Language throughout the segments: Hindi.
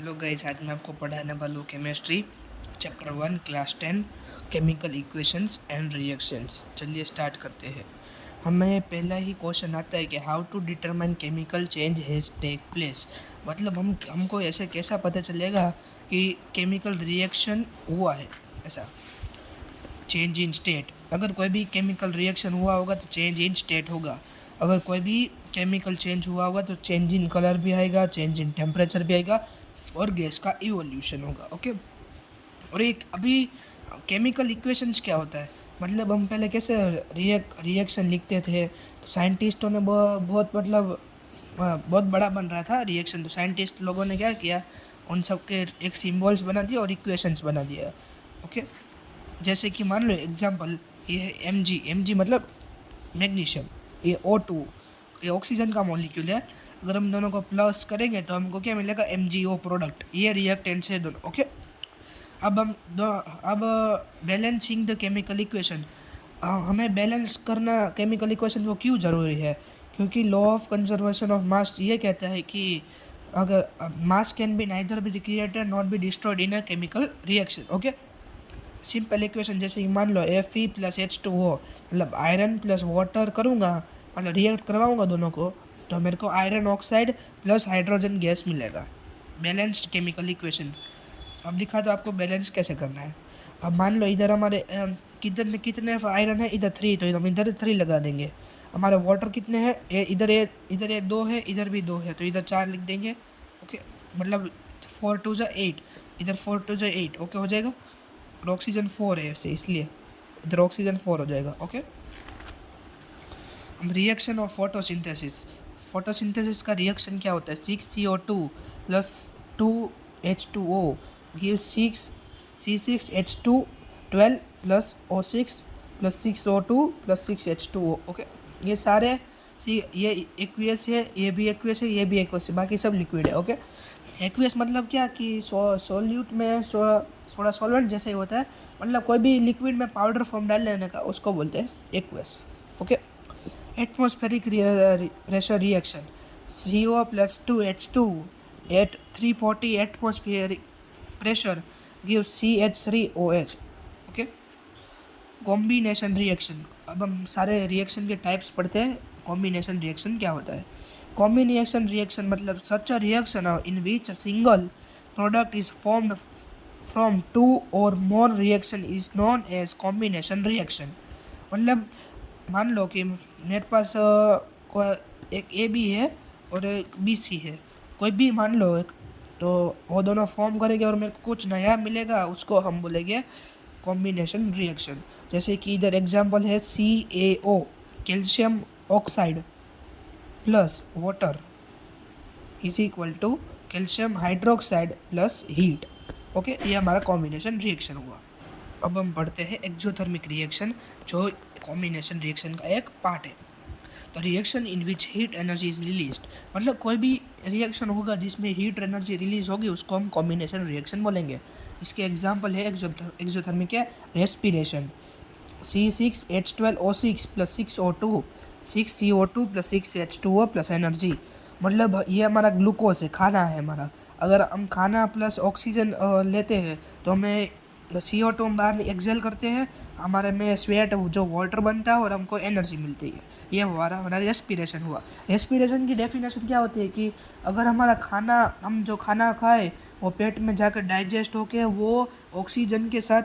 हेलो गाइस, आज मैं आपको पढ़ाने वाला हूँ chemistry chapter 1 class 10 chemical equations and reactions. चलिए स्टार्ट करते हैं। हमें पहला ही क्वेश्चन आता है कि how to determine chemical change has take place. मतलब हमको ऐसे कैसा पता चलेगा कि केमिकल रिएक्शन हुआ है। ऐसा चेंज इन स्टेट, अगर कोई भी केमिकल रिएक्शन हुआ होगा तो चेंज इन स्टेट होगा। अगर कोई भी केमिकल चेंज हुआ होगा तो चेंज इन कलर भी आएगा, चेंज इन टेम्परेचर भी आएगा और गैस का इवोल्यूशन होगा। ओके। और एक अभी केमिकल इक्वेशंस क्या होता है, मतलब हम पहले कैसे रिएक्शन लिखते थे तो साइंटिस्टों ने बहुत मतलब बहुत बड़ा बन रहा था रिएक्शन, तो साइंटिस्ट लोगों ने क्या किया, उन सब के एक सिम्बल्स बना दिया और इक्वेशंस बना दिया। ओके। जैसे कि मान लो एग्जांपल, ये है Mg मतलब मैग्नीशियम, ये O2 ये ऑक्सीजन का मॉलिक्यूल है। अगर हम दोनों को प्लस करेंगे तो हमको क्या मिलेगा, MgO प्रोडक्ट, ये रिएक्टेंट्स है दोनों। ओके। अब बैलेंसिंग द केमिकल इक्वेशन, हमें बैलेंस करना केमिकल इक्वेशन को क्यों ज़रूरी है, क्योंकि law of conservation of mass ये कहता है कि अगर मास can be neither be created not be destroyed in a chemical reaction. Okay. Simple equation जैसे कि मान लो Fe+H2O, मतलब आयरन प्लस वाटर करूँगा, मतलब रिएक्ट करवाऊँगा दोनों को, तो मेरे को iron oxide plus hydrogen gas मिलेगा। Balanced chemical equation. अब दिखा दो आपको बैलेंस कैसे करना है। अब मान लो इधर हमारे कितने आयरन है, इधर 3, तो हम इधर 3 लगा देंगे। हमारे वाटर कितने हैं, इधर ये 2 है, इधर भी 2 है, तो इधर 4 लिख देंगे। ओके। मतलब 4 2 ज़ा 8, इधर 4 2 ज़ा 8। ओके हो जाएगा। और ऑक्सीजन 4 है ऐसे, इसलिए इधर ऑक्सीजन 4 हो जाएगा। ओके। अब रिएक्शन ऑफ फोटोसिंथेसिस का रिएक्शन क्या होता है, 6CO2 plus 2H2O give 6C6H2 12 plus O6 plus 6O2 plus 6H2O। Okay. ये सारे ये एक्वियस है, ये भी एक्वियस है, ये भी एक्वियस है, बाकी सब लिक्विड है। ओके। एक्वियस मतलब क्या कि सॉल्यूट में सोडा सॉल्वेंट जैसे ही होता है, मतलब कोई भी लिक्विड में पाउडर फॉर्म डाल लेने का उसको बोलते हैं aqueous. Okay. Atmospheric pressure reaction, CO plus 2H2 at 340 atmospheric pressure give CH3OH। Okay. Combination reaction, अब हम सारे रिएक्शन के टाइप्स पढ़ते हैं। कॉम्बिनेशन रिएक्शन क्या होता है, कॉम्बिनेशन रिएक्शन मतलब such a reaction in which a single product is formed from 2 और more reaction is known as combination reaction. मतलब मान लो कि मेरे पास एक AB है और एक BC है, कोई भी मान लो एक, तो वो दोनों फॉर्म करेंगे और मेरे को कुछ नया मिलेगा, उसको हम बोलेंगे कॉम्बिनेशन रिएक्शन। जैसे कि इधर एग्जांपल है CaO, calcium oxide plus water is equal to calcium hydroxide plus heat. Okay, ये हमारा कॉम्बिनेशन रिएक्शन हुआ। अब हम पढ़ते हैं एक्सोथर्मिक रिएक्शन, जो कॉम्बिनेशन रिएक्शन का एक पार्ट है। The reaction in which heat energy is released, मतलब कोई भी रिएक्शन होगा जिसमें हीट एनर्जी रिलीज होगी उसको हम कॉम्बिनेशन रिएक्शन बोलेंगे। इसके एग्जांपल है एक्सोथर्मिक है respiration, C6H12O6 plus 6O2 6CO2 plus 6H2O plus energy, मतलब ये हमारा ग्लूकोज है, खाना है हमारा। अगर हम खाना प्लस ऑक्सीजन लेते हैं तो हमें CO2 हम बाहर एक्सेल करते हैं, हमारे में स्वेट जो वाटर बनता है और हमको एनर्जी मिलती है। ये हमारा रेस्पिरेशन हुआ। रेस्पिरेशन की डेफिनेशन क्या होती है कि अगर हमारा खाना, हम जो खाना खाए वो पेट में जाकर डाइजेस्ट होके वो ऑक्सीजन के साथ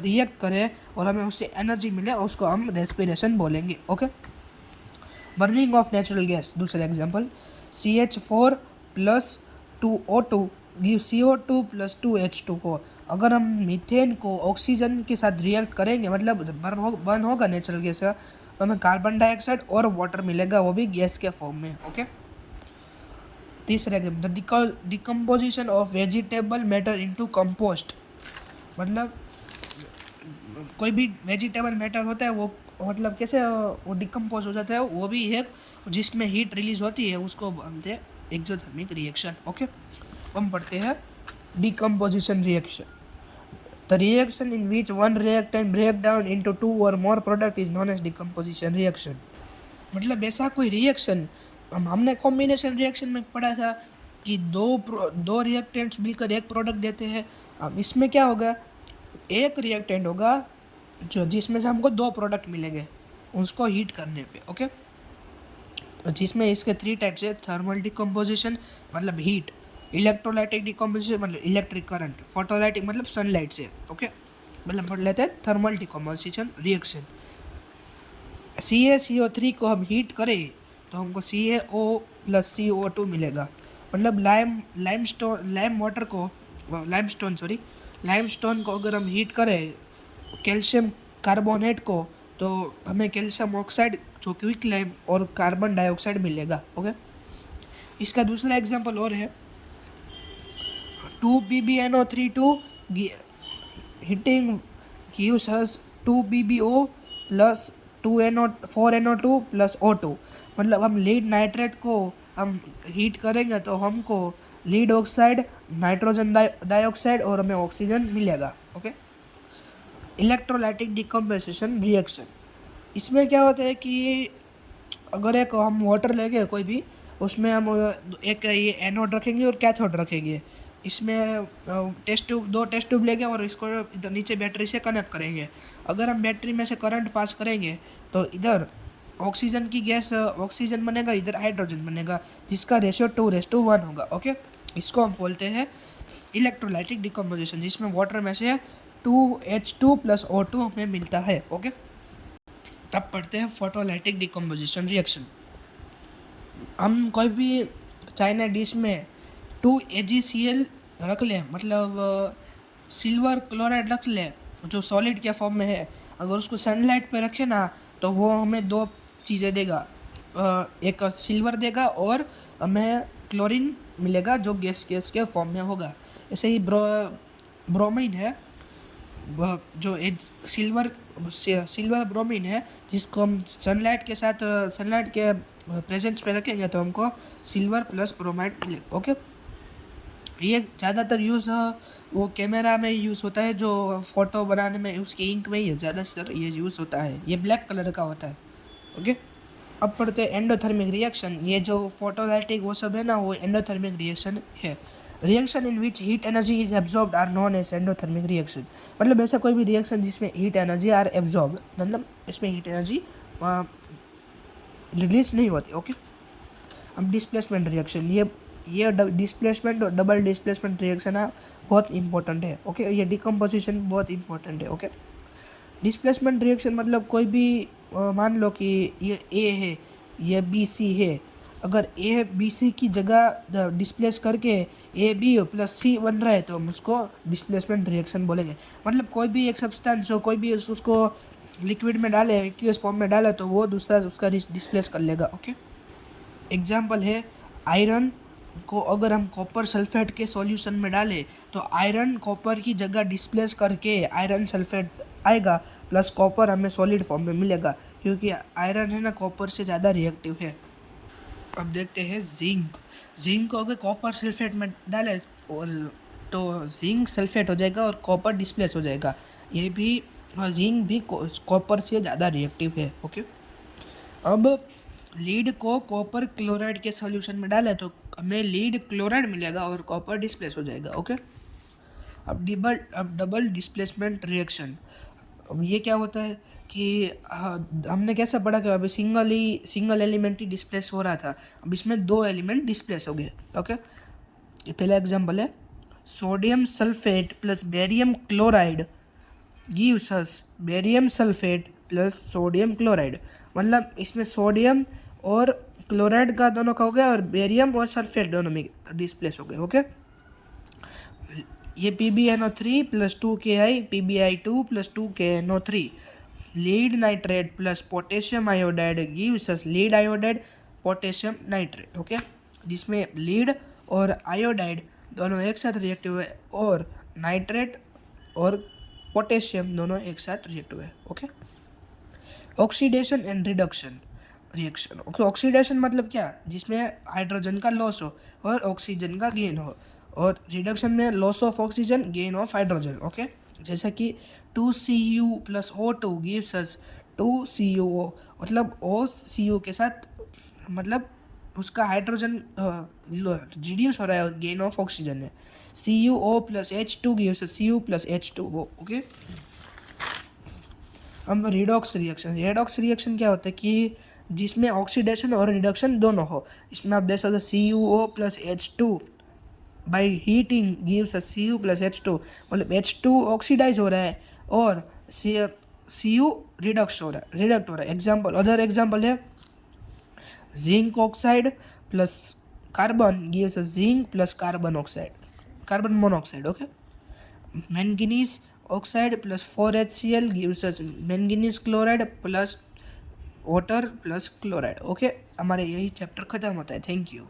रिएक्ट करे और हमें उससे एनर्जी मिले, उसको हम रेस्पिरेशन बोलेंगे। Okay. Burning of natural gas, दूसरा example, CH4 plus 2O2 give CO2 plus 2H2O। अगर हम मीथेन को ऑक्सीजन के साथ रिएक्ट करेंगे, मतलब बर्न होगा नेचुरल गैस का, तो हमें कार्बन डाइऑक्साइड और वाटर मिलेगा, वो भी गैस के फॉर्म में। ओके। तीसरा example, the decomposition of vegetable matter into compost, मतलब कोई भी वेजिटेबल मैटर होता है वो मतलब कैसे वो डिकम्पोज हो जाता है, वो भी एक जिसमें हीट रिलीज होती है, उसको बोलते हैं एक्सोथर्मिक रिएक्शन। ओके। हम पढ़ते हैं decomposition reaction, the reaction in which one reactant break down into 2 और more product is known as decomposition reaction. मतलब ऐसा कोई रिएक्शन, हमने कॉम्बिनेशन रिएक्शन में पढ़ा था कि दो रिएक्टेंट्स मिलकर एक प्रोडक्ट देते हैं। अब इसमें क्या होगा, एक रिएक्टेंट होगा जो जिसमें से हमको दो प्रोडक्ट मिलेंगे उसको हीट करने पे। ओके, जिसमें इसके 3 टाइप्स है, थर्मल डिकम्पोजिशन मतलब हीट, इलेक्ट्रोलाइटिक डिकम्पोजिशन मतलब इलेक्ट्रिक करंट, फोटोलाइटिक मतलब सनलाइट से। ओके, मतलब पढ़ लेते हैं थर्मल डिकम्पोजिशन रिएक्शन। CaCO3 को हम हीट करें तो हमको CaO + CO2 मिलेगा। मतलब लाइमस्टोन को अगर हम हीट करें कैल्शियम कार्बोनेट को, तो हमें कैल्शियम ऑक्साइड जो क्विक लाइम और कार्बन डाइऑक्साइड मिलेगा। ओके, इसका दूसरा एग्जांपल और है 2PbNO32 heating gives us 2BbO + 4NO2 + O2। मतलब हम लीड नाइट्रेट को हम हीट करेंगे तो हमको लीड ऑक्साइड, नाइट्रोजन डाइऑक्साइड और हमें ऑक्सीजन मिलेगा। ओके, इलेक्ट्रोलाइटिक डिकम्पोजिशन रिएक्शन, इसमें क्या होता है कि अगर एक हम वाटर लेंगे कोई भी, उसमें हम एक ये एनोड रखेंगे और कैथोड रखेंगे। इसमें दो टेस्ट ट्यूब लेंगे और इसको इधर नीचे बैटरी से कनेक्ट करेंगे। अगर हम बैटरी में से करंट पास करेंगे तो इधर ऑक्सीजन की गैस ऑक्सीजन बनेगा, इधर हाइड्रोजन बनेगा, जिसका रेशियो 2:1 होगा। ओके, इसको हम बोलते हैं इलेक्ट्रोलाइटिक डिकम्पोजिशन, जिसमें वाटर में से 2H2 + O2 हमें मिलता है। ओके, तब पढ़ते हैं फोटोलाइटिक डिकम्पोजिशन रिएक्शन। हम कोई भी चाइना डिश में 2AgCl रख लें, मतलब सिल्वर क्लोराइड रख लें जो सॉलिड के फॉर्म में है, अगर उसको सनलाइट पे रखें ना तो वो हमें दो चीज़ें देगा, एक सिल्वर देगा और हमें क्लोरीन मिलेगा जो गैस के फॉर्म में होगा। ऐसे ही ब्रोमीन है, जो सिल्वर ब्रोमीन है, जिसको हम सनलाइट के प्रेजेंस पे रखेंगे तो हमको सिल्वर + ब्रोमाइड मिलेगा। ओके, ये ज़्यादातर यूज़ वो कैमरा में यूज़ होता है, जो फ़ोटो बनाने में उसकी इंक में ही ज़्यादातर ये यूज़ होता है, ये ब्लैक कलर का होता है। ओके, अब पढ़ते हैं एंडोथर्मिक रिएक्शन। ये जो फोटोलाइटिक वो सब है ना, वो एंडोथर्मिक रिएक्शन है। Reaction in which heat energy is absorbed are known as endothermic reaction. मतलब ऐसा कोई भी रिएक्शन जिसमें हीट एनर्जी आर एब्जॉर्ब, मतलब इसमें हीट एनर्जी रिलीज नहीं होती। ओके, अब डिस्प्लेसमेंट रिएक्शन, ये डिस्प्लेसमेंट और डबल डिस्प्लेसमेंट रिएक्शन है, बहुत इंपॉर्टेंट है। ओके, ये डिकम्पोजिशन बहुत इंपॉर्टेंट है। ओके, डिस्प्लेसमेंट रिएक्शन मतलब कोई भी मान लो कि ये ए है, ये BC है, अगर ए BC की जगह डिस्प्लेस करके AB + C बन रहा है तो हम उसको डिस्प्लेसमेंट रिएक्शन बोलेंगे। मतलब कोई भी एक सब्सटेंस हो, कोई भी उसको लिक्विड में डाले, एक्वियस फॉर्म में डाले, तो वो दूसरा उसका डिस्प्लेस कर लेगा। ओके, एग्जाम्पल है आयरन को अगर हम कॉपर सल्फेट के सॉल्यूशन में डालें तो आयरन कॉपर की जगह डिस्प्लेस करके आयरन सल्फेट आएगा, प्लस कॉपर हमें सॉलिड फॉर्म में मिलेगा, क्योंकि आयरन है ना कॉपर से ज़्यादा रिएक्टिव है। अब देखते हैं जिंक को अगर कॉपर सल्फेट में डालें और तो जिंक सल्फेट हो जाएगा और कॉपर डिस्प्लेस हो जाएगा। ये भी जिंक भी कॉपर से ज़्यादा रिएक्टिव है। ओके, अब लीड को कॉपर क्लोराइड के सॉल्यूशन में डालें तो हमें लीड क्लोराइड मिलेगा और कॉपर डिस्प्लेस हो जाएगा। ओके, अब डबल डिस्प्लेसमेंट रिएक्शन, अब ये क्या होता है कि हमने कैसे पढ़ा कि अभी सिंगल एलिमेंट ही डिस्प्लेस हो रहा था, अब इसमें दो एलिमेंट डिस्प्लेस हो गए। ओके, ये पहला एग्जांपल है sodium sulphate + barium chloride gives us barium sulphate + sodium chloride. मतलब इसमें सोडियम और क्लोराइड का दोनों का हो गया और बेरियम और सल्फेट दोनों में डिस्प्लेस हो गए। ओके, ये PbNO3 + 2Ki PbI2 + 2KNO3 lead nitrate + potassium iodide gives us lead iodide potassium nitrate. Okay, जिसमें लीड और आयोडाइड दोनों एक साथ रिएक्टिव है और नाइट्रेट और पोटेशियम दोनों एक साथ रिएक्टिव है। Okay, oxidation and reduction reaction. Okay, oxidation मतलब क्या, जिसमें हाइड्रोजन का लॉस हो और ऑक्सीजन का गेन हो, और रिडक्शन में loss of oxygen, gain of hydrogen. Okay, जैसा कि 2Cu + O2 gives us 2CuO, मतलब OCU के साथ मतलब उसका हाइड्रोजन रिड्यूस हो रहा है, गेन ऑफ ऑक्सीजन है। CuO plus H2 gives Cu plus H2O। Okay, अब रेडॉक्स रिएक्शन क्या होता है कि जिसमें ऑक्सीडेशन और रिडक्शन दोनों हो। इसमें आप देख सकते हो CuO plus H2 by heating gives Cu plus H2, मतलब H2 ऑक्सीडाइज हो रहा है और Cu रिडक्ट हो रहा है। एग्जाम्पल, अदर एग्जाम्पल है zinc oxide plus carbon gives zinc plus carbon monoxide. Okay, manganese oxide plus 4HCl gives us manganese chloride plus water plus chloride. Okay, हमारे यही चैप्टर खत्म होता है। Thank you.